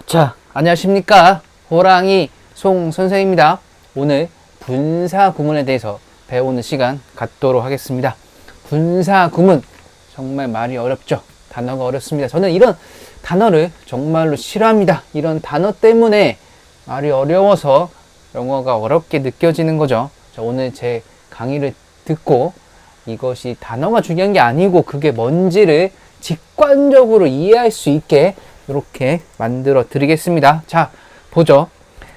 자, 안녕하십니까. 호랑이 송 선생입니다. 오늘 분사 구문에 대해서 배우는 시간 갖도록 하겠습니다. 분사 구문, 정말 말이 어렵죠. 단어가 어렵습니다. 저는 이런 단어를 정말로 싫어합니다. 이런 단어 때문에 말이 어려워서 영어가 어렵게 느껴지는 거죠. 자, 오늘 제 강의를 듣고 이것이 단어가 중요한 게 아니고 그게 뭔지를 직관적으로 이해할 수 있게 이렇게 만들어 드리겠습니다. 자, 보죠.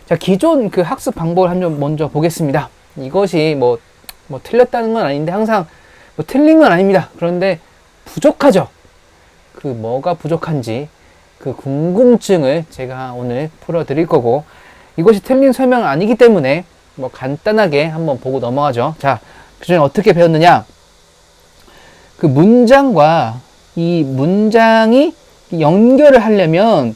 자, 기존 그 학습 방법을 한번 먼저 보겠습니다. 이것이 뭐 틀렸다는 건 아닌데 항상 뭐 틀린 건 아닙니다. 그런데 부족하죠. 그 뭐가 부족한지 그 궁금증을 제가 오늘 풀어 드릴 거고, 이것이 틀린 설명은 아니기 때문에 뭐 간단하게 한번 보고 넘어가죠. 자, 그 전에 어떻게 배웠느냐? 그 문장과 이 문장이 연결을 하려면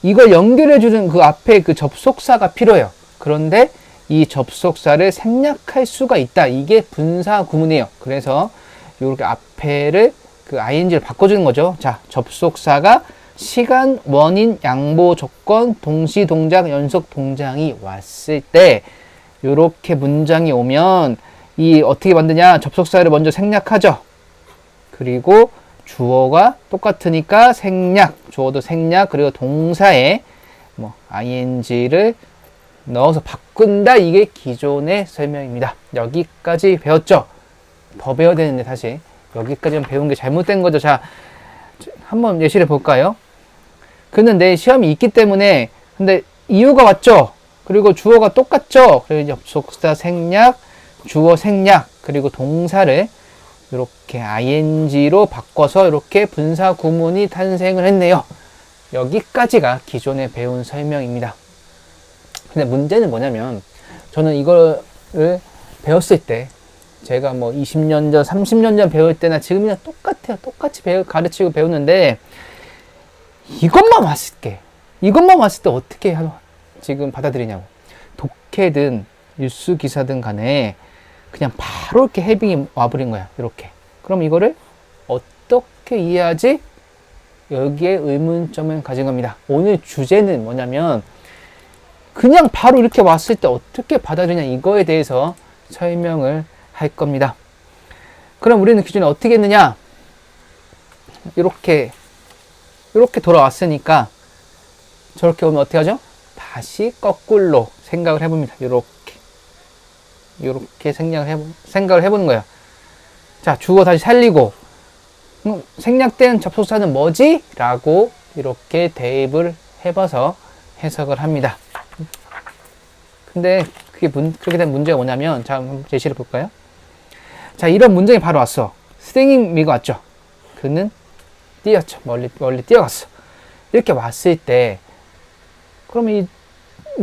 이걸 연결해주는 그 앞에 그 접속사가 필요해요. 그런데 이 접속사를 생략할 수가 있다. 이게 분사 구문이에요. 그래서 이렇게 앞에를 그 ing를 바꿔주는 거죠. 자, 접속사가 시간, 원인, 양보, 조건, 동시 동작, 연속 동작이 왔을 때 이렇게 문장이 오면 이 어떻게 만드냐? 접속사를 먼저 생략하죠. 그리고 주어가 똑같으니까 생략, 주어도 생략, 그리고 동사에 뭐 ing를 넣어서 바꾼다. 이게 기존의 설명입니다. 여기까지 배웠죠? 더 배워야 되는데 사실 여기까지만 배운 게 잘못된 거죠. 자, 한번 예시를 볼까요? 그는 내 시험이 있기 때문에, 근데 이유가 왔죠? 그리고 주어가 똑같죠? 그리고 접속사 생략, 주어 생략, 그리고 동사를 이렇게 ing로 바꿔서 이렇게 분사 구문이 탄생을 했네요. 여기까지가 기존에 배운 설명입니다. 근데 문제는 뭐냐면, 저는 이거를 배웠을 때 제가 뭐 20년 전, 30년 전 배울 때나 지금이나 똑같아요. 똑같이 가르치고 배우는데 이것만 왔을 때 어떻게 지금 받아들이냐고. 독해든 뉴스 기사든 간에 그냥 바로 이렇게 헤딩이 와버린 거야. 이렇게. 그럼 이거를 어떻게 이해하지? 여기에 의문점을 가진 겁니다. 오늘 주제는 뭐냐면 그냥 바로 이렇게 왔을 때 어떻게 받아들이냐, 이거에 대해서 설명을 할 겁니다. 그럼 우리는 기존에 어떻게 했느냐? 이렇게 돌아왔으니까 저렇게 오면 어떻게 하죠? 다시 거꾸로 생각을 해봅니다. 이렇게 생각을 해보는 거예요. 자, 주어 다시 살리고, 생략된 접속사는 뭐지? 라고 이렇게 대입을 해봐서 해석을 합니다. 근데 그렇게 된 문제가 뭐냐면, 자, 한번 예시를 볼까요? 자, 이런 문장이 바로 왔어. 스팅잉미가 왔죠. 그는 뛰었죠. 멀리 뛰어갔어. 이렇게 왔을 때, 그럼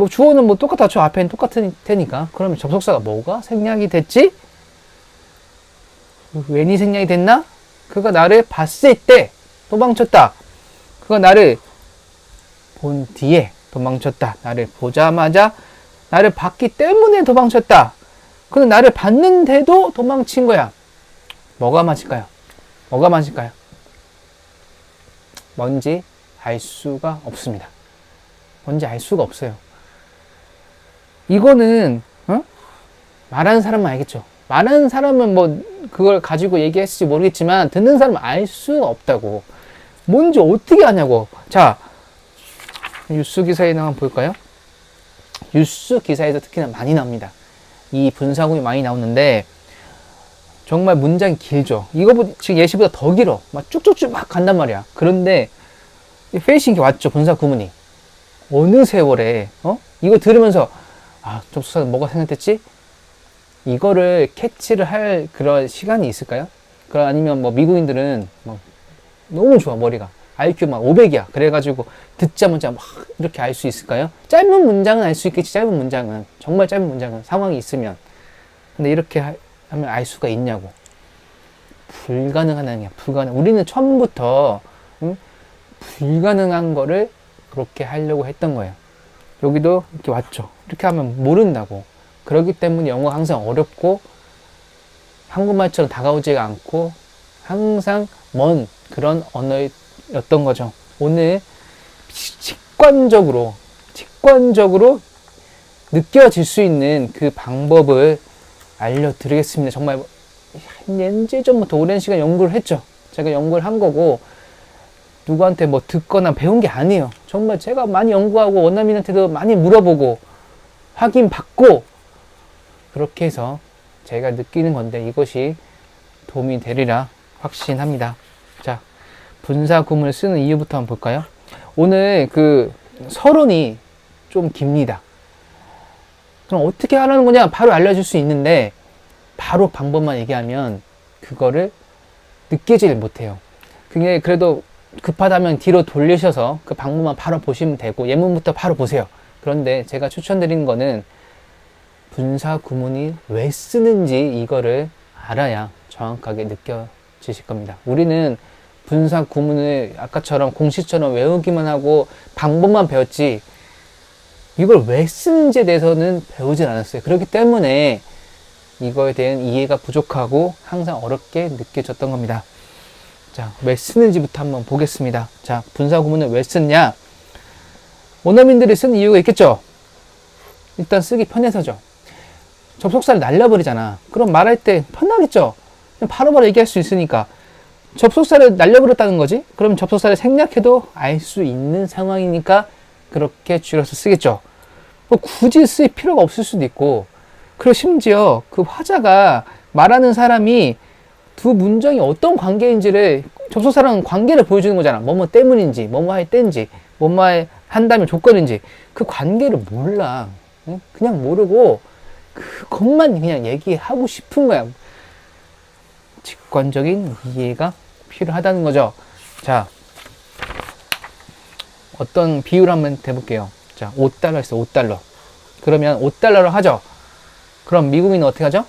주어는 뭐 똑같았죠. 앞에는 똑같은 테니까. 그러면 접속사가 뭐가 생략이 됐지? 웬이 생략이 됐나? 그가 나를 봤을 때 도망쳤다. 그가 나를 본 뒤에 도망쳤다. 나를 보자마자 나를 봤기 때문에 도망쳤다. 그는 나를 봤는데도 도망친 거야. 뭐가 맞을까요? 뭔지 알 수가 없습니다. 뭔지 알 수가 없어요. 이거는 말하는 사람은 알겠죠. 말하는 사람은 뭐 그걸 가지고 얘기했을지 모르겠지만 듣는 사람은 알 수가 없다고. 뭔지 어떻게 아냐고. 자, 뉴스 기사에 한번 볼까요? 뉴스 기사에서 특히나 많이 나옵니다. 이 분사구문이 많이 나오는데 정말 문장이 길죠. 이거보다 지금 예시보다 더 길어. 막 쭉쭉쭉 막 간단 말이야. 그런데 페이싱이 왔죠. 분사 구문이. 어느 세월에 이거 들으면서 접속사는 뭐가 생략됐지? 이거를 캐치를 할 그런 시간이 있을까요? 아니면 뭐 미국인들은 막 너무 좋아, 머리가. IQ 막 500이야. 그래가지고 듣자마자 막 이렇게 알 수 있을까요? 짧은 문장은 알 수 있겠지. 짧은 문장은. 정말 짧은 문장은. 상황이 있으면. 근데 이렇게 하면 알 수가 있냐고. 불가능한 행위야. 우리는 처음부터 불가능한 거를 그렇게 하려고 했던 거예요. 여기도 이렇게 왔죠. 이렇게 하면 모른다고. 그렇기 때문에 영어가 항상 어렵고 한국말처럼 다가오지가 않고 항상 먼 그런 언어였던 거죠. 오늘 직관적으로 느껴질 수 있는 그 방법을 알려드리겠습니다. 정말 예전부터 오랜 시간 연구를 했죠. 제가 연구를 한 거고, 누구한테 뭐 듣거나 배운 게 아니에요. 정말 제가 많이 연구하고 원어민한테도 많이 물어보고 확인받고 그렇게 해서 제가 느끼는 건데 이것이 도움이 되리라 확신합니다. 자, 분사 구문을 쓰는 이유부터 한번 볼까요? 오늘 그 서론이 좀 깁니다. 그럼 어떻게 하라는 거냐 바로 알려줄 수 있는데 바로 방법만 얘기하면 그거를 느끼질 못해요. 그게 그래도 급하다면 뒤로 돌리셔서 그 방법만 바로 보시면 되고 예문부터 바로 보세요. 그런데 제가 추천드리는 거는 분사 구문이 왜 쓰는지 이거를 알아야 정확하게 느껴지실 겁니다. 우리는 분사 구문을 아까처럼 공식처럼 외우기만 하고 방법만 배웠지 이걸 왜 쓰는지에 대해서는 배우진 않았어요. 그렇기 때문에 이거에 대한 이해가 부족하고 항상 어렵게 느껴졌던 겁니다. 자, 왜 쓰는지부터 한번 보겠습니다. 자, 분사 구문을 왜 쓰냐? 원어민들이 쓰는 이유가 있겠죠? 일단 쓰기 편해서죠. 접속사를 날려버리잖아. 그럼 말할 때 편하겠죠? 바로바로 얘기할 수 있으니까. 접속사를 날려버렸다는 거지? 그럼 접속사를 생략해도 알 수 있는 상황이니까 그렇게 줄여서 쓰겠죠. 뭐 굳이 쓸 필요가 없을 수도 있고, 그리고 심지어 그 화자가 말하는 사람이 두 문장이 어떤 관계인지를 접속사랑 관계를 보여주는 거잖아. 뭐뭐 때문인지, 뭐뭐 할 때인지, 뭐뭐 한다면 조건인지 그 관계를 몰라. 그냥 모르고 그것만 그냥 얘기하고 싶은 거야. 직관적인 이해가 필요하다는 거죠. 자, 어떤 비유를 한번 해볼게요. 자, $5 있어, $5. 그러면 $5로 하죠. 그럼 미국인은 어떻게 하죠?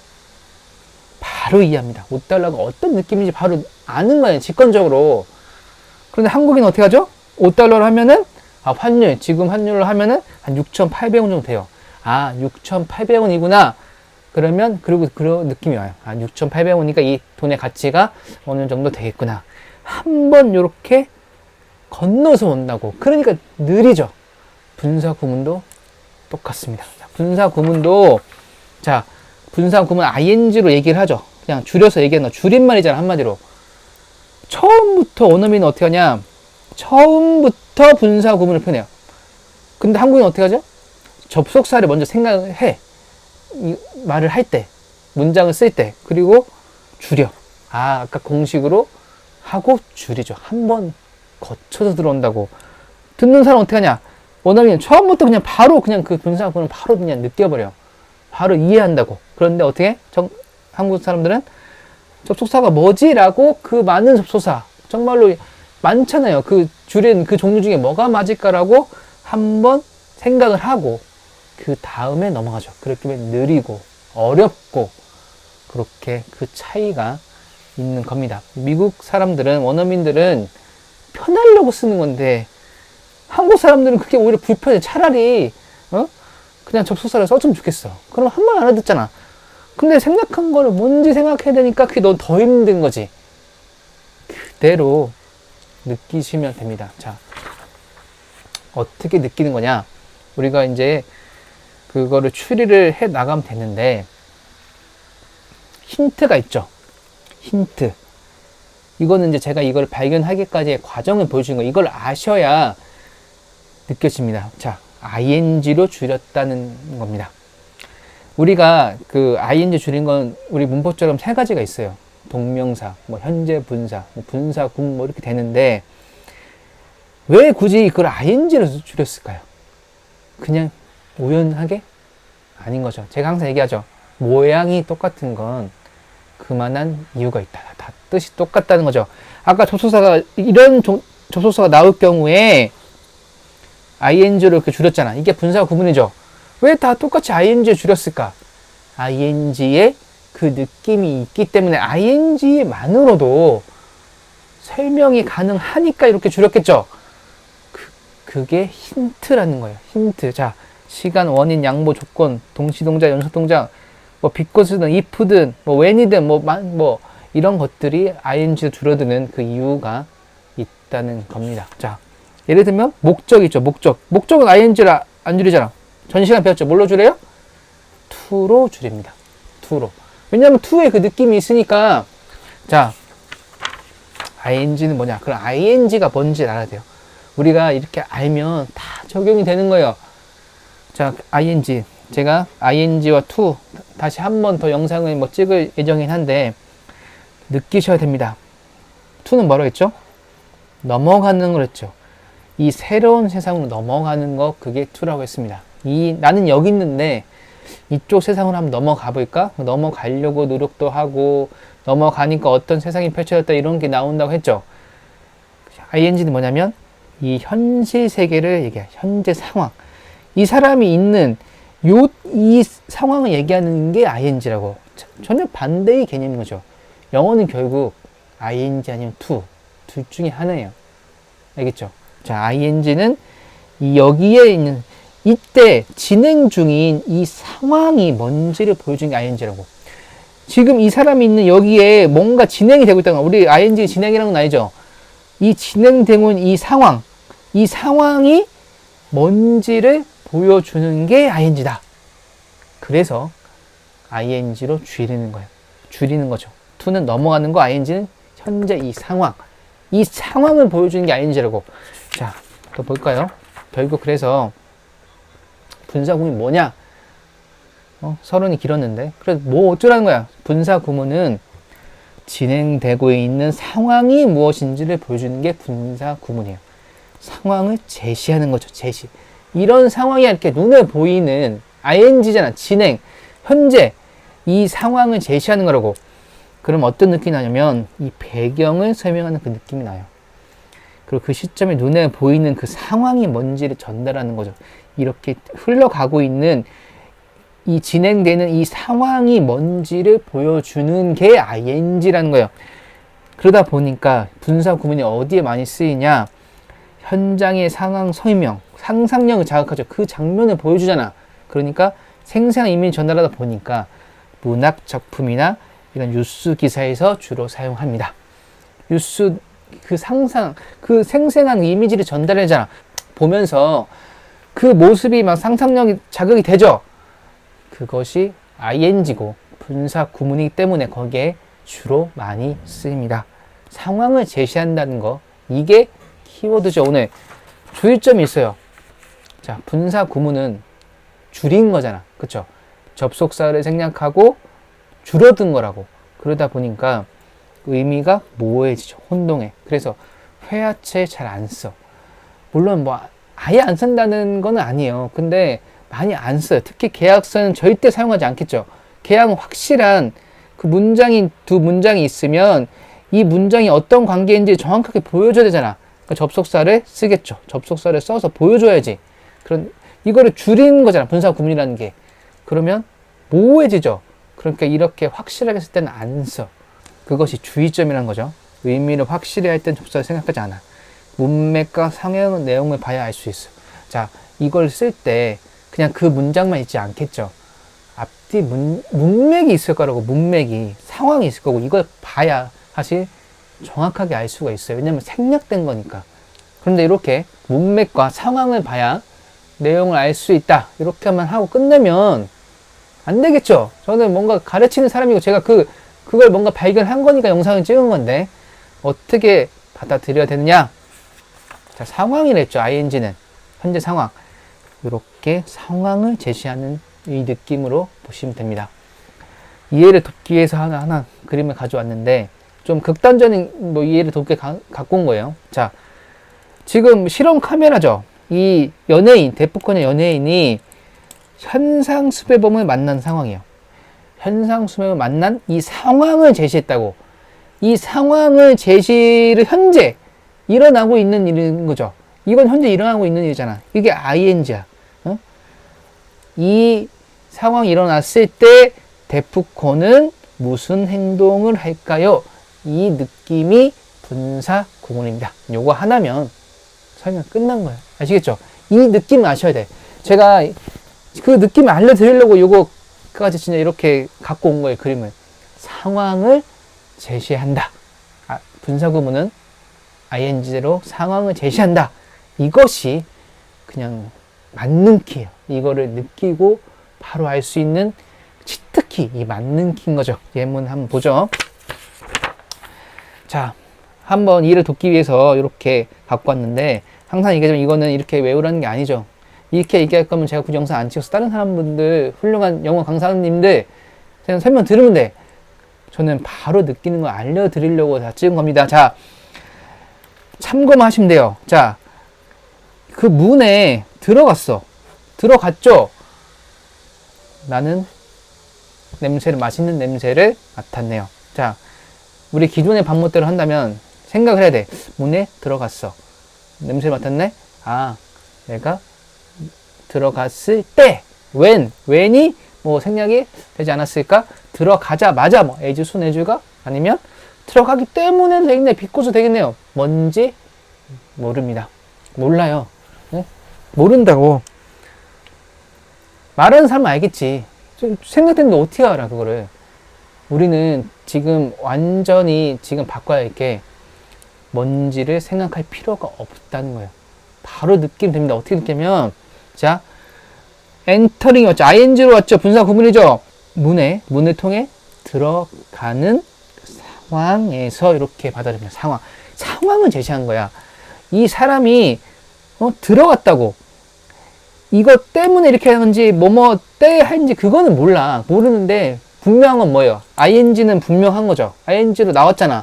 바로 이해합니다. $5가 어떤 느낌인지 바로 아는 거예요. 직관적으로. 그런데 한국인은 어떻게 하죠? $5로 하면은, 지금 환율로 하면은 한 6,800원 정도 돼요. 6,800원이구나. 그러면, 그리고 그런 느낌이 와요. 6,800원이니까 이 돈의 가치가 어느 정도 되겠구나. 한번 요렇게 건너서 온다고. 그러니까 느리죠. 분사 구문도 똑같습니다. 분사 구문도, 분사 구문 ing로 얘기를 하죠. 그냥 줄여서 얘기하는 거. 줄임말이잖아, 한마디로. 처음부터 원어민은 어떻게 하냐? 처음부터 분사 구문을 표현해요. 근데 한국인은 어떻게 하죠? 접속사를 먼저 생각을 해. 이 말을 할 때, 문장을 쓸 때, 그리고 줄여. 아까 공식으로 하고 줄이죠. 한번 거쳐서 들어온다고. 듣는 사람은 어떻게 하냐? 원어민은 처음부터 그냥 바로 그냥 그 분사 구문을 바로 그냥 느껴버려. 바로 이해한다고. 그런데 어떻게? 한국 사람들은 접속사가 뭐지? 라고 그 많은 접속사, 정말로 많잖아요. 그 줄인 그 종류 중에 뭐가 맞을까라고 한번 생각을 하고 그 다음에 넘어가죠. 그렇기 때문에 느리고 어렵고 그렇게 그 차이가 있는 겁니다. 미국 사람들은, 원어민들은 편하려고 쓰는 건데 한국 사람들은 그게 오히려 불편해. 차라리 그냥 접속사를 써주면 좋겠어. 그럼 한 번 알아듣잖아. 근데 생각한 거를 뭔지 생각해야 되니까 그게 너 더 힘든 거지. 그대로 느끼시면 됩니다. 자, 어떻게 느끼는 거냐? 우리가 이제 그거를 추리를 해 나가면 되는데 힌트가 있죠. 힌트. 이거는 이제 제가 이걸 발견하기까지의 과정을 보여주는 거예요. 이걸 아셔야 느껴집니다. 자, ing로 줄였다는 겁니다. 우리가 그 ing 줄인 건 우리 문법처럼 세 가지가 있어요. 동명사, 뭐 현재 분사, 뭐 분사 군 뭐 이렇게 되는데 왜 굳이 그걸 ing로 줄였을까요? 그냥 우연하게? 아닌 거죠. 제가 항상 얘기하죠. 모양이 똑같은 건 그만한 이유가 있다. 다 뜻이 똑같다는 거죠. 아까 접속사가 이런 접속사가 나올 경우에 ing를 이렇게 줄였잖아. 이게 분사 구문이죠. 왜 다 똑같이 ing에 줄였을까? ing의 그 느낌이 있기 때문에 ing만으로도 설명이 가능하니까 이렇게 줄였겠죠. 그게 힌트라는 거예요. 힌트. 자, 시간, 원인, 양보, 조건, 동시동작, 연속동작, 뭐 because든 if든 뭐 when이든 뭐 이런 것들이 ing로 줄어드는 그 이유가 있다는 겁니다. 자, 예를 들면 목적 있죠. 목적은 ing를 안 줄이잖아. 전 시간 배웠죠. 뭘로 줄여요? to로 줄입니다. to로. 왜냐면 to에 그 느낌이 있으니까. 자, ing는 뭐냐? 그럼 ing가 뭔지 알아야 돼요. 우리가 이렇게 알면 다 적용이 되는 거예요. 자, ing. 제가 ing와 to 다시 한 번 더 영상을 찍을 예정이긴 한데 느끼셔야 됩니다. to는 뭐라고 했죠? 넘어가는 걸 했죠. 이 새로운 세상으로 넘어가는 거, 그게 to라고 했습니다. 나는 여기 있는데 이쪽 세상으로 한번 넘어가 볼까? 넘어가려고 노력도 하고 넘어가니까 어떤 세상이 펼쳐졌다 이런 게 나온다고 했죠. ing는 뭐냐면 이 현실 세계를 얘기해. 현재 상황. 이 사람이 있는 이 상황을 얘기하는 게 ing라고. 전혀 반대의 개념인 거죠. 영어는 결국 ing 아니면 to 둘 중에 하나예요. 알겠죠? 자, ing는 여기에 있는 이때 진행 중인 이 상황이 뭔지를 보여주는 게 ing라고. 지금 이 사람이 있는 여기에 뭔가 진행이 되고 있다는 거. 우리 ing 진행이라는 건 알죠? 이 진행되고 있는 이 상황이 뭔지를 보여주는 게 ing다. 그래서 ing로 줄이는 거예요. 줄이는 거죠. to는 넘어가는 거, ing는 현재 이 상황을 보여주는 게 ing라고. 자, 또 볼까요? 결국 그래서 분사구문이 뭐냐? 서론이 길었는데. 그래서 뭐 어쩌라는 거야? 분사구문은 진행되고 있는 상황이 무엇인지를 보여주는 게 분사구문이에요. 상황을 제시하는 거죠. 제시. 이런 상황이 이렇게 눈에 보이는 ing잖아. 진행, 현재 이 상황을 제시하는 거라고. 그럼 어떤 느낌이 나냐면 이 배경을 설명하는 그 느낌이 나요. 그리고 그 시점에 눈에 보이는 그 상황이 뭔지를 전달하는 거죠. 이렇게 흘러가고 있는 이 진행되는 이 상황이 뭔지를 보여주는 게 ing라는 거예요. 그러다 보니까 분사 구문이 어디에 많이 쓰이냐? 현장의 상황 설명, 상상력을 자극하죠. 그 장면을 보여주잖아. 그러니까 생생한 이미지 전달하다 보니까 문학 작품이나 이런 뉴스 기사에서 주로 사용합니다. 뉴스 그 상상, 그 생생한 이미지를 전달하잖아. 보면서 그 모습이 막 상상력이 자극이 되죠. 그것이 ing고 분사 구문이기 때문에 거기에 주로 많이 쓰입니다. 상황을 제시한다는 거, 이게 키워드죠. 오늘 주의점이 있어요. 자, 분사 구문은 줄인 거잖아. 그쵸? 접속사를 생략하고 줄어든 거라고. 그러다 보니까 의미가 모호해지죠. 혼동해. 그래서 회화체 잘 안 써. 물론 뭐 아예 안 쓴다는 건 아니에요. 근데 많이 안 써요. 특히 계약서는 절대 사용하지 않겠죠. 계약은 확실한 그 문장이 두 문장이 있으면 이 문장이 어떤 관계인지 정확하게 보여줘야 되잖아. 그러니까 접속사를 쓰겠죠. 접속사를 써서 보여줘야지. 그런 이거를 줄이는 거잖아. 분사 구문이라는 게. 그러면 모호해지죠. 그러니까 이렇게 확실하게 쓸 때는 안 써. 그것이 주의점이라는 거죠. 의미를 확실히 할 땐 접속사를 생각하지 않아. 문맥과 상형 내용을 봐야 알 수 있어. 자, 이걸 쓸 때 그냥 그 문장만 있지 않겠죠. 앞뒤 문맥이 있을 거라고. 문맥이 상황이 있을 거고 이걸 봐야 사실 정확하게 알 수가 있어요. 왜냐면 생략된 거니까. 그런데 이렇게 문맥과 상황을 봐야 내용을 알 수 있다. 이렇게만 하고 끝내면 안 되겠죠. 저는 뭔가 가르치는 사람이고 제가 그걸 뭔가 발견한 거니까 영상을 찍은 건데 어떻게 받아들여야 되느냐? 자, 상황이랬죠. ing는 현재 상황. 이렇게 상황을 제시하는 이 느낌으로 보시면 됩니다. 이해를 돕기 위해서 하나 그림을 가져왔는데 좀 극단적인 이해를 돕게 갖고 온 거예요. 자, 지금 실험 카메라죠. 이 연예인, 데프콘의 연예인이 현상 수배범을 만난 상황이에요. 현상 수배범을 만난 이 상황을 제시했다고. 이 상황을 제시를 현재 일어나고 있는 일인 거죠. 이건 현재 일어나고 있는 일이잖아. 이게 ing야. 이 상황이 일어났을 때 데프콘은 무슨 행동을 할까요? 이 느낌이 분사 구문입니다. 요거 하나면 설명 끝난 거예요. 아시겠죠? 이 느낌 아셔야 돼. 제가 그 느낌 알려드리려고 요거까지 진짜 이렇게 갖고 온 거예요. 그림을. 상황을 제시한다. 분사 구문은 ing로 상황을 제시한다. 이것이 그냥 맞는 키예요. 이거를 느끼고 바로 알 수 있는 치트키, 이 맞는 키인 거죠. 예문 한번 보죠. 자, 한번 이를 돕기 위해서 이렇게 갖고 왔는데, 항상 얘기하지만 이거는 이렇게 외우라는 게 아니죠. 이렇게 얘기할 거면 제가 굳이 영상 안 찍어서 다른 사람분들, 훌륭한 영어 강사님들 그냥 설명 들으면 돼. 저는 바로 느끼는 걸 알려드리려고 다 찍은 겁니다. 자, 참고만 하시면 돼요. 자, 그 문에 들어갔어. 들어갔죠? 나는 맛있는 냄새를 맡았네요. 자, 우리 기존의 반복대로 한다면 생각을 해야 돼. 문에 들어갔어. 냄새를 맡았네? 아, 내가 들어갔을 때, when이 뭐 생략이 되지 않았을까? 들어가자마자 뭐 as soon as가 아니면 들어가기 때문에 되겠네. because 되겠네요. 뭔지 모릅니다. 몰라요. 네? 모른다고. 말하는 사람은 알겠지. 생각했는데 어떻게 알아, 그거를. 우리는 지금 완전히 지금 바꿔야 할 게 뭔지를 생각할 필요가 없다는 거예요. 바로 느끼면 됩니다. 어떻게 느끼면, 자, 엔터링이 왔죠. ing로 왔죠. 분사 구문이죠. 문을 통해 들어가는 상황에서 이렇게 받아들입니다. 상황을 제시한 거야. 이 사람이 들어갔다고. 이것 때문에 이렇게 하는지 뭐뭐 때 하는지 그거는 몰라. 모르는데 분명한 건 뭐예요? ing는 분명한 거죠. ing로 나왔잖아.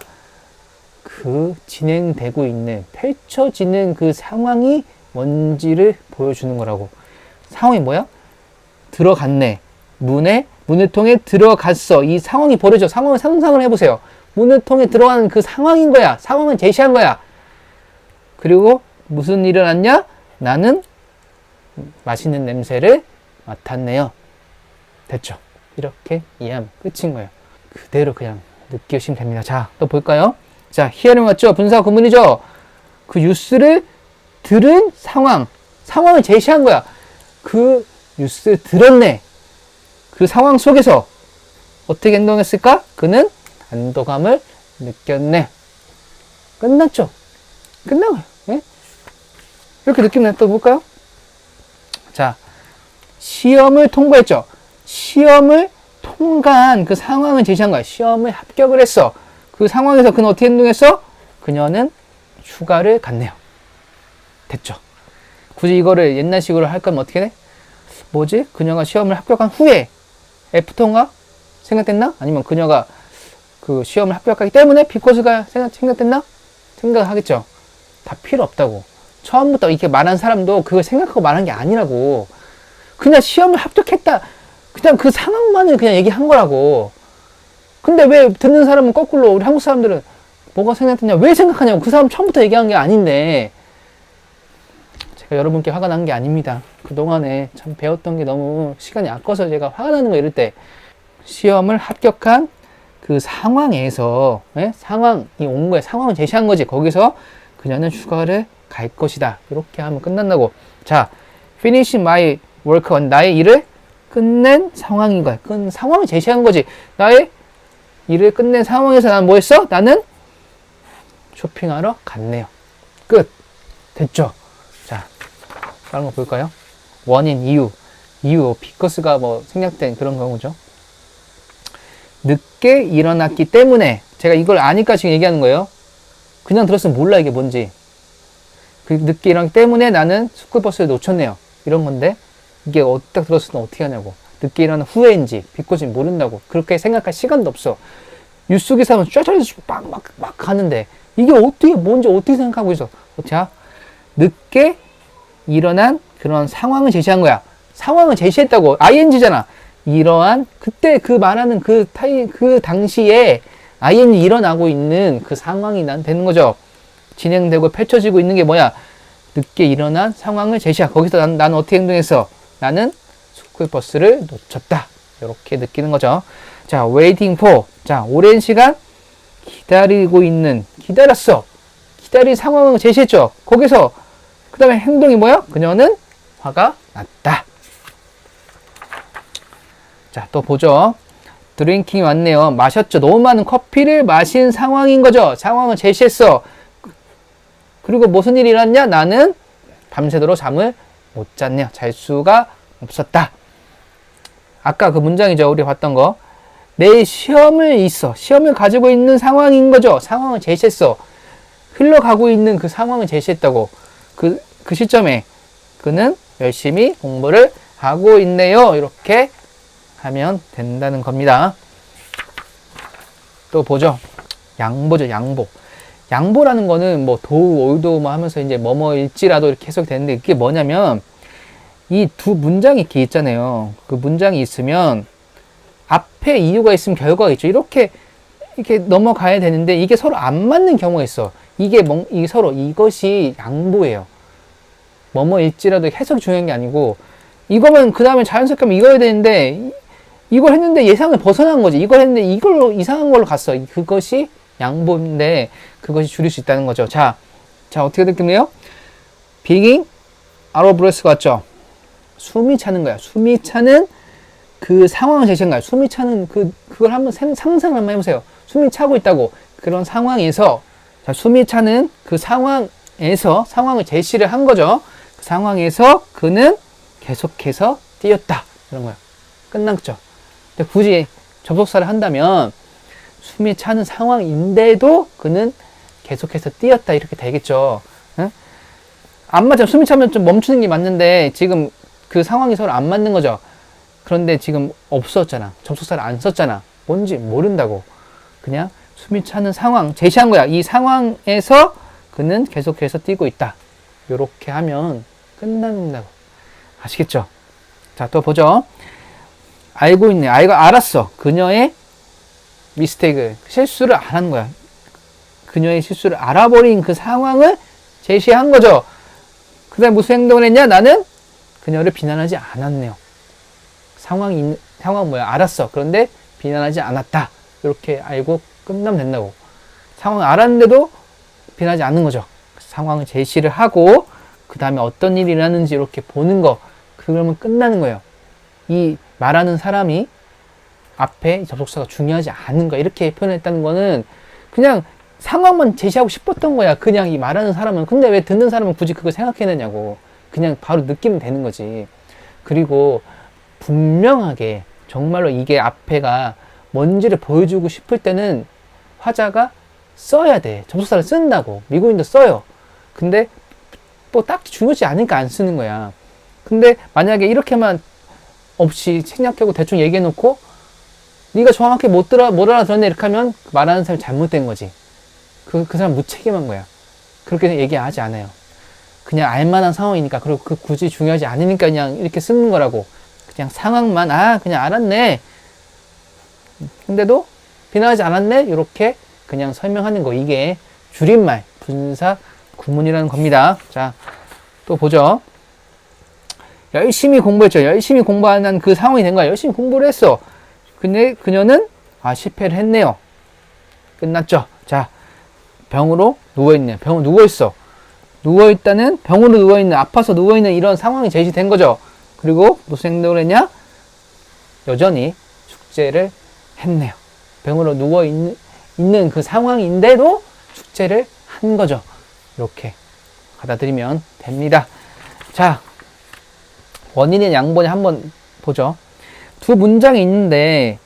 그 진행되고 있는 펼쳐지는 그 상황이 뭔지를 보여주는 거라고. 상황이 뭐야? 들어갔네. 문을 통해 들어갔어. 이 상황이 벌어져. 상황을 상상을 해보세요. 문을 통해 들어가는 그 상황인 거야. 상황을 제시한 거야. 그리고 무슨 일이 일어났냐? 나는 맛있는 냄새를 맡았네요. 됐죠? 이렇게 이해하면 끝인 거예요. 그대로 그냥 느끼시면 됩니다. 자, 또 볼까요? 자, hearing 왔죠? 분사 구문이죠? 그 뉴스를 들은 상황을 제시한 거야. 그 뉴스를 들었네. 그 상황 속에서 어떻게 행동했을까? 그는 안도감을 느꼈네. 끝났죠? 끝난 거예요. 네? 이렇게 느끼면 또 볼까요? 자, 시험을 통과했죠? 시험을 통과한 그 상황을 제시한 거야. 시험을 합격을 했어. 그 상황에서 그는 어떻게 행동했어? 그녀는 휴가를 갔네요. 됐죠? 굳이 이거를 옛날식으로 할 거면 어떻게 돼? 뭐지? 그녀가 시험을 합격한 후에 애프터인가? 생각됐나? 아니면 그녀가 그 시험을 합격하기 때문에 because가 생각됐나? 생각하겠죠? 다 필요 없다고. 처음부터 이렇게 말한 사람도 그걸 생각하고 말한 게 아니라고. 그냥 시험을 합격했다. 그냥 그 상황만을 그냥 얘기한 거라고. 근데 왜 듣는 사람은 거꾸로 우리 한국 사람들은 뭐가 생각됐냐? 왜 생각하냐고. 그 사람 처음부터 얘기한 게 아닌데. 제가 여러분께 화가 난 게 아닙니다. 그동안에 참 배웠던 게 너무 시간이 아까워서 제가 화가 나는 거 이럴 때 시험을 합격한 그 상황에서 상황이 온 거야. 상황을 제시한 거지. 거기서 그녀는 휴가를 갈 것이다. 이렇게 하면 끝난다고. 자, finish my work on 나의 일을 끝낸 상황인 거야. 상황을 제시한 거지. 나의 일을 끝낸 상황에서 나는 뭐 했어? 나는 쇼핑하러 갔네요. 끝. 됐죠? 자, 다른 거 볼까요? 원인, 이유, because가 뭐 생략된 그런 경우죠. 늦게 일어났기 때문에, 제가 이걸 아니까 지금 얘기하는 거예요. 그냥 들었으면 몰라 이게 뭔지. 그 늦게 일어났기 때문에 나는 스쿨버스를 놓쳤네요. 이런 건데 이게 딱 들었을 때 어떻게 하냐고. 늦게 일어난 후에인지 because인지 모른다고. 그렇게 생각할 시간도 없어. 뉴스 기사는 쫙쫙 막 하는데 이게 어떻게 뭔지 어떻게 생각하고 있어. 자, 늦게 일어난 그런 상황을 제시한 거야. 상황을 제시했다고. ing잖아. 이러한 그때 그 말하는 그 당시에 ing 일어나고 있는 그 상황이 난 되는 거죠. 진행되고 펼쳐지고 있는 게 뭐야? 늦게 일어난 상황을 제시하고 거기서 나는 어떻게 행동했어? 나는 스쿨버스를 놓쳤다. 이렇게 느끼는 거죠. 자, waiting for. 자, 오랜 시간 기다렸어. 기다린 상황을 제시했죠. 거기서 그 다음에 행동이 뭐야? 그녀는 화가 났다. 자, 또 보죠. 드링킹이 왔네요. 마셨죠. 너무 많은 커피를 마신 상황인 거죠. 상황을 제시했어. 그리고 무슨 일이 일어났냐? 나는 밤새도록 잠을 못 잤네요. 잘 수가 없었다. 아까 그 문장이죠. 우리 봤던 거. 내 시험을 가지고 있는 상황인 거죠. 상황을 제시했어. 흘러가고 있는 그 상황을 제시했다고. 그 시점에 그는 열심히 공부를 하고 있네요. 이렇게 하면 된다는 겁니다. 또 보죠. 양보죠. 양보. 양보라는 거는 뭐 도우, 올도 뭐 하면서 이제 뭐뭐일지라도 이렇게 해석이 되는데, 그게 뭐냐면 이 두 문장이 이렇게 있잖아요. 그 문장이 있으면 앞에 이유가 있으면 결과가 있죠. 이렇게 넘어가야 되는데 이게 서로 안 맞는 경우가 있어. 이게 서로 이것이 양보예요. 뭐뭐일지라도 해석이 중요한 게 아니고, 이거면 그 다음에 자연스럽게 하면 이거야 되는데 이걸 했는데 예상을 벗어난 거지. 이걸 했는데 이걸로 이상한 걸로 갔어. 그것이 양보인데 그것이 줄일 수 있다는 거죠. 자 어떻게 느끼네요? being out of breath가 왔죠. 숨이 차는 거야. 숨이 차는 그 상황을 제시한 거야. 숨이 차는 그걸 한번 상상을 한번 해보세요. 숨이 차고 있다고. 그런 상황에서, 자, 숨이 차는 그 상황에서 상황을 제시를 한 거죠. 그 상황에서 그는 계속해서 뛰었다. 그런 거야. 끝났죠. 근데 굳이 접속사를 한다면 숨이 차는 상황인데도 그는 계속해서 뛰었다. 이렇게 되겠죠. 응? 안 맞아. 숨이 차면 좀 멈추는 게 맞는데 지금 그 상황이 서로 안 맞는 거죠. 그런데 지금 없었잖아. 접속사를 안 썼잖아. 뭔지 모른다고. 그냥 숨이 차는 상황 제시한 거야. 이 상황에서 그는 계속해서 뛰고 있다. 요렇게 하면 끝난다고. 아시겠죠? 자, 또 보죠. 알고 있네. 알았어. 그녀의 미스테이크, 실수를 안 한 거야. 그녀의 실수를 알아버린 그 상황을 제시한 거죠. 그 다음에 무슨 행동을 했냐? 나는 그녀를 비난하지 않았네요. 상황 뭐야? 알았어. 그런데 비난하지 않았다. 이렇게 알고 끝나면 된다고. 상황을 알았는데도 비난하지 않는 거죠. 상황을 제시를 하고 그 다음에 어떤 일이 일어나는지 이렇게 보는 거. 그러면 끝나는 거예요. 이 말하는 사람이 앞에 접속사가 중요하지 않은 거야. 이렇게 표현했다는 거는 그냥 상황만 제시하고 싶었던 거야. 그냥 이 말하는 사람은. 근데 왜 듣는 사람은 굳이 그걸 생각해내냐고. 그냥 바로 느끼면 되는 거지. 그리고 분명하게 정말로 이게 앞에가 뭔지를 보여주고 싶을 때는 화자가 써야 돼. 접속사를 쓴다고. 미국인도 써요. 근데 뭐 딱히 중요하지 않으니까 안 쓰는 거야. 근데 만약에 이렇게만 없이 생략하고 대충 얘기해놓고 네가 정확히 못 알아들었네 이렇게 하면 말하는 사람이 잘못된 거지. 그 사람 무책임한 거야. 그렇게 얘기하지 않아요. 그냥 알만한 상황이니까, 그리고 굳이 중요하지 않으니까 그냥 이렇게 쓰는 거라고. 그냥 상황만 그냥 알았네. 근데도 비난하지 않았네. 이렇게 그냥 설명하는 거. 이게 줄임말 분사 구문이라는 겁니다. 자, 또 보죠. 열심히 공부했죠. 열심히 공부하는 그 상황이 된 거야. 열심히 공부를 했어. 근데 그녀는 실패를 했네요. 끝났죠. 자, 병으로 누워있네. 병으로 누워있어. 누워있다는, 병으로 누워있는, 아파서 누워있는 이런 상황이 제시된 거죠. 그리고 무슨 행동을 했냐? 여전히 숙제를 했네요. 병으로 누워있는 그 상황인데도 숙제를 한 거죠. 이렇게 받아들이면 됩니다. 자, 원인의 양보냐 한번 보죠. 두 문장이 있는데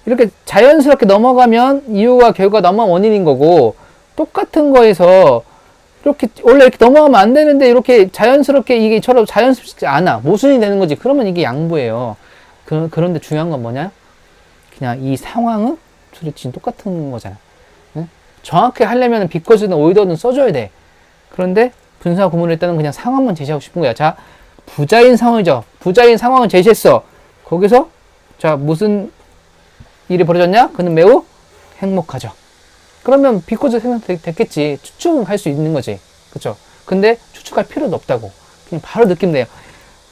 이렇게 자연스럽게 넘어가면 이유와 결과 넘어가면 원인인 거고, 똑같은 거에서 이렇게 원래 이렇게 넘어가면 안 되는데 이렇게 자연스럽게 이게 처럼 자연스럽지 않아. 모순이 되는 거지. 그러면 이게 양보예요. 그런데 중요한 건 뭐냐? 그냥 이 상황은 둘이 지금 똑같은 거잖아. 응? 정확히 하려면 because는 oid는 써줘야 돼. 그런데 분사 구문을 일단은 그냥 상황만 제시하고 싶은 거야. 자, 부자인 상황이죠. 부자인 상황을 제시했어. 거기서 자, 무슨 일이 벌어졌냐? 그는 매우 행복하죠. 그러면 because 생각됐겠지. 추측할 수 있는 거지. 그쵸? 근데 추측할 필요도 없다고. 그냥 바로 느낌 내요.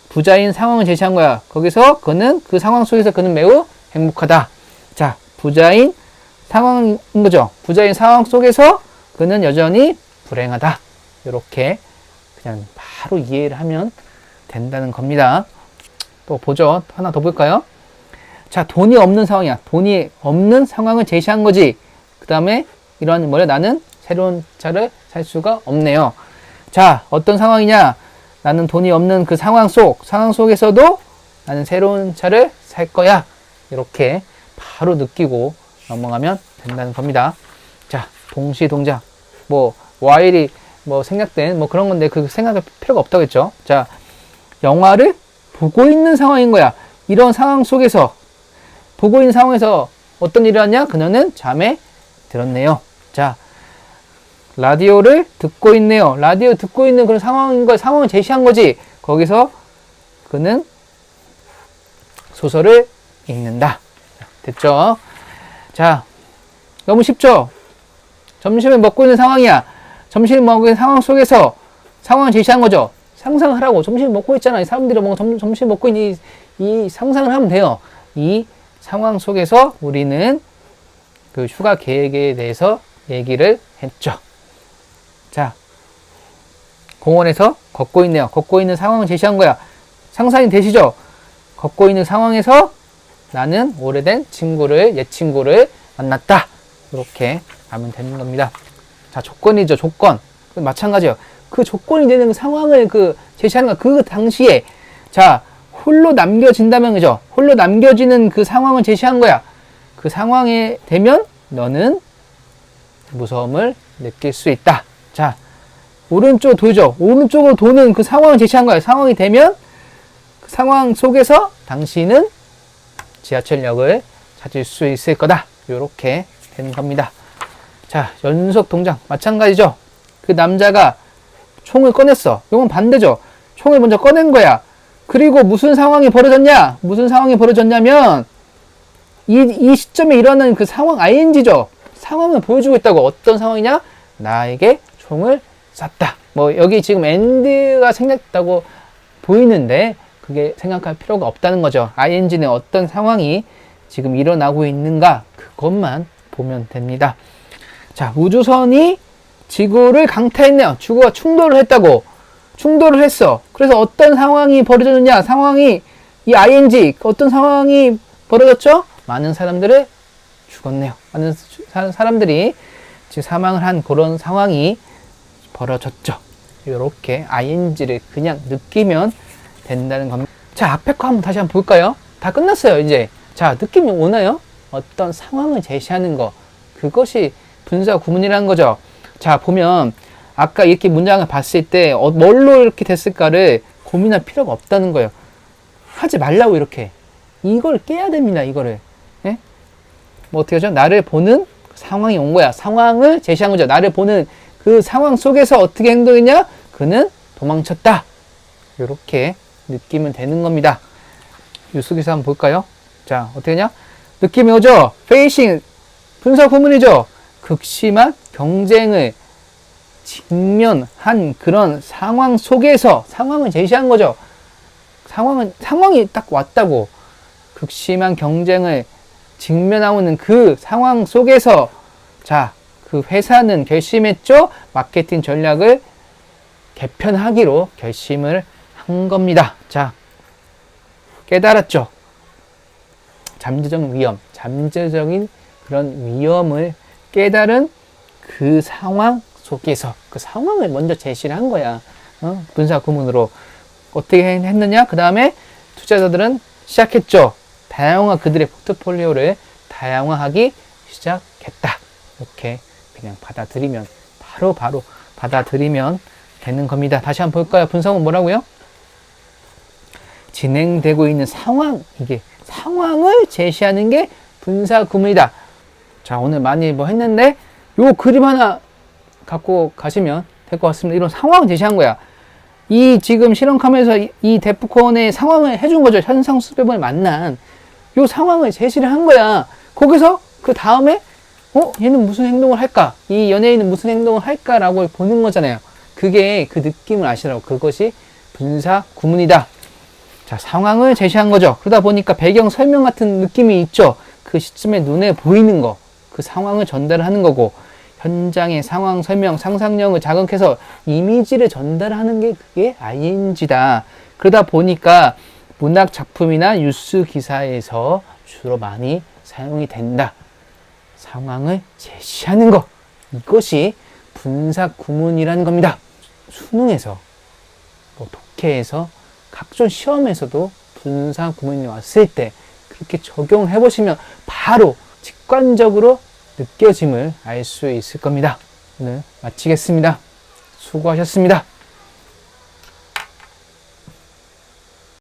부자인 상황을 제시한 거야. 거기서 그는, 그 상황 속에서 그는 매우 행복하다. 자, 부자인 상황인 거죠. 부자인 상황 속에서 그는 여전히 불행하다. 이렇게 그냥 바로 이해를 하면 된다는 겁니다. 또 보죠. 하나 더 볼까요? 자, 돈이 없는 상황이야. 돈이 없는 상황을 제시한 거지. 그 다음에 이러한 나는 새로운 차를 살 수가 없네요. 자, 어떤 상황이냐? 나는 돈이 없는 그 상황 속에서도 나는 새로운 차를 살 거야. 이렇게 바로 느끼고 넘어가면 된다는 겁니다. 자, 동시 동작. while이 생략된 그런 건데 그 생각할 필요가 없다고 했죠. 자, 영화를 보고 있는 상황인 거야. 이런 상황 속에서 보고 있는 상황에서 어떤 일을 하냐? 그녀는 잠에 들었네요. 자, 라디오를 듣고 있네요. 라디오 듣고 있는 그런 상황인 거야. 상황을 제시한 거지. 거기서 그는 소설을 읽는다. 됐죠? 자, 너무 쉽죠? 점심을 먹고 있는 상황이야. 점심을 먹고 있는 상황 속에서 상황을 제시한 거죠. 상상하라고. 점심을 먹고 있잖아. 사람들이 점심 먹고 있는 이 상상을 하면 돼요. 이 상황 속에서 우리는 그 휴가 계획에 대해서 얘기를 했죠. 자, 공원에서 걷고 있네요. 걷고 있는 상황을 제시한 거야. 상상이 되시죠? 걷고 있는 상황에서 나는 오래된 옛 친구를 만났다. 이렇게 하면 되는 겁니다. 자, 조건이죠. 조건. 마찬가지예요. 그 조건이 되는 상황을 제시하는 거, 그 당시에, 자, 홀로 남겨진다면, 그죠? 홀로 남겨지는 그 상황을 제시한 거야. 그 상황에 되면 너는 무서움을 느낄 수 있다. 자, 오른쪽 도죠. 오른쪽으로 도는 그 상황을 제시한 거야. 상황이 되면 그 상황 속에서 당신은 지하철역을 찾을 수 있을 거다. 이렇게 되는 겁니다. 자, 연속 동작 마찬가지죠. 그 남자가 총을 꺼냈어. 이건 반대죠. 총을 먼저 꺼낸 거야. 그리고 무슨 상황이 벌어졌냐? 무슨 상황이 벌어졌냐면 이 시점에 일어나는 그 상황 ing죠. 상황을 보여주고 있다고. 어떤 상황이냐? 나에게 총을 쐈다. 여기 지금 end가 생략됐다고 보이는데 그게 생각할 필요가 없다는 거죠. ing는 어떤 상황이 지금 일어나고 있는가 그것만 보면 됩니다. 자, 우주선이 지구를 강타했네요. 지구가 충돌을 했다고. 충돌을 했어. 그래서 어떤 상황이 벌어졌느냐? 이 ing 어떤 상황이 벌어졌죠? 많은 사람들이 죽었네요. 많은 사람들이 지금 사망을 한 그런 상황이 벌어졌죠. 이렇게 ing를 그냥 느끼면 된다는 겁니다. 자, 앞에 거 다시 한번 볼까요? 다 끝났어요, 이제. 자, 느낌이 오나요? 어떤 상황을 제시하는 거. 그것이 분사 구문이라는 거죠. 자, 보면 아까 이렇게 문장을 봤을 때 뭘로 이렇게 됐을까를 고민할 필요가 없다는 거예요. 하지 말라고 이렇게. 이걸 깨야 됩니다, 이거를. 예? 어떻게 하죠? 나를 보는 상황이 온 거야. 상황을 제시한 거죠. 나를 보는 그 상황 속에서 어떻게 행동했냐? 그는 도망쳤다. 이렇게 느끼면 되는 겁니다. 뉴스기사 한번 볼까요? 자, 어떻게 하냐? 느낌이 오죠? facing, 분사 구문이죠? 극심한 경쟁을 직면한 그런 상황 속에서 상황을 제시한 거죠. 상황이 딱 왔다고. 극심한 경쟁을 직면하는 그 상황 속에서 자, 그 회사는 결심했죠. 마케팅 전략을 개편하기로 결심을 한 겁니다. 자, 깨달았죠. 잠재적인 그런 위험을 깨달은 그 상황 속에서 그 상황을 먼저 제시를 한 거야. 분사 구문으로. 어떻게 했느냐? 그 다음에 투자자들은 시작했죠. 그들의 포트폴리오를 다양화하기 시작했다. 이렇게 그냥 받아들이면 바로 받아들이면 되는 겁니다. 다시 한번 볼까요? 분사구문 뭐라고요? 진행되고 있는 상황, 이게 상황을 제시하는 게 분사 구문이다. 자, 오늘 많이 했는데 요 그림 하나 갖고 가시면 될 것 같습니다. 이런 상황 제시한 거야. 이 지금 실험카메라에서 이 데프콘의 상황을 해준 거죠. 현상 수배범을 만난 요 상황을 제시를 한 거야. 거기서 그 다음에 얘는 무슨 행동을 할까? 이 연예인은 무슨 행동을 할까라고 보는 거잖아요. 그게 그 느낌을 아시라고. 그것이 분사 구문이다. 자, 상황을 제시한 거죠. 그러다 보니까 배경 설명 같은 느낌이 있죠. 그 시점에 눈에 보이는 거, 그 상황을 전달하는 거고, 현장의 상황 설명, 상상력을 자극해서 이미지를 전달하는 게 그게 ing다. 그러다 보니까 문학 작품이나 뉴스 기사에서 주로 많이 사용이 된다. 상황을 제시하는 것. 이것이 분사 구문이라는 겁니다. 수능에서, 독해에서, 각종 시험에서도 분사 구문이 왔을 때 그렇게 적용을 해보시면 바로 직관적으로 느껴짐을 알 수 있을 겁니다. 오늘 마치겠습니다. 수고하셨습니다.